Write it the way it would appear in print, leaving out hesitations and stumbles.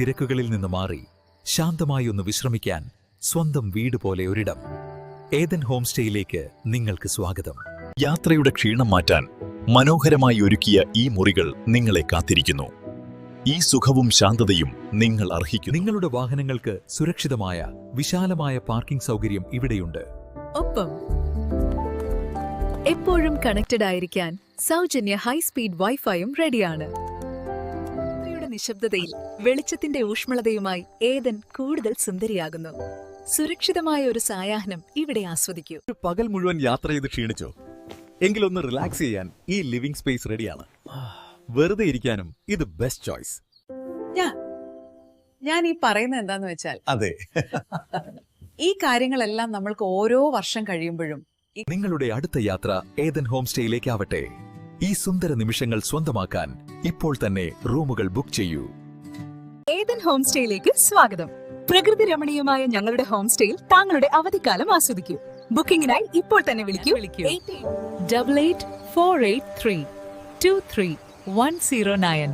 തിരക്കുകളിൽ നിന്ന് മാറി ശാന്തമായി ഒന്ന് വിശ്രമിക്കാൻ സ്വന്തം വീട് പോലെ ഒരിടം. ഏദൻ ഹോം സ്റ്റേയിലേക്ക് നിങ്ങൾക്ക് സ്വാഗതം. യാത്രയുടെ ക്ഷീണം മാറ്റാൻ മനോഹരമായി ഒരുക്കിയ ഈ മുറികൾ നിങ്ങളെ കാത്തിരിക്കുന്നു. ഈ സുഖവും ശാന്തതയും നിങ്ങൾ അർഹിക്കുന്നു. നിങ്ങളുടെ വാഹനങ്ങൾക്ക് സുരക്ഷിതമായ വിശാലമായ പാർക്കിംഗ് സൗകര്യം ഇവിടെയുണ്ട്. ഒപ്പം എപ്പോഴും കണക്റ്റഡ് ആയിരിക്കാൻ സൗജന്യ ഹൈസ്പീഡ് വൈഫൈയും റെഡിയാണ്. രാത്രിയുടെ നിശബ്ദതയിൽ വെളിച്ചത്തിന്റെ ഊഷ്മളതയുമായി ഏദൻ കൂടുതൽ സുന്ദരിയാകുന്നു. സുരക്ഷിതമായ ഒരു സായാഹ്നം ഇവിടെ ആസ്വദിക്കൂ. ഒരു പകൽ മുഴുവൻ യാത്ര ചെയ്ത് ക്ഷീണിച്ചോ? എങ്കിലൊന്ന് റിലാക്സ് ചെയ്യാൻ ഈ ലിവിംഗ് സ്പേസ് റെഡിയാണ്. വെറുതെ ഇരിക്കാനും ഇത് ബെസ്റ്റ് ചോയ്സ്. ഞാൻ ഈ പറയുന്നത് എന്താന്ന് വെച്ചാൽ, അതെ, ഈ കാര്യങ്ങളെല്ലാം നമ്മൾക്ക് ഓരോ വർഷം കഴിയുമ്പോഴും നിങ്ങളുടെ അടുത്ത യാത്ര ഏദൻ ഹോം സ്റ്റേയിലേക്കാവട്ടെ. ഈ സുന്ദര നിമിഷങ്ങൾ സ്വന്തമാക്കാൻ ഇപ്പോൾ തന്നെ റൂമുകൾ ബുക്ക് ചെയ്യൂ. ഏദൻ ഹോം സ്റ്റേയിലേക്ക് സ്വാഗതം. പ്രകൃതി രമണീയമായ ഞങ്ങളുടെ ഹോം സ്റ്റേയിൽ താങ്കളുടെ അവധിക്കാലം ആസ്വദിക്കൂ. ബുക്കിംഗിനായി ഇപ്പോൾ തന്നെ വിളിക്കൂ 884848323109.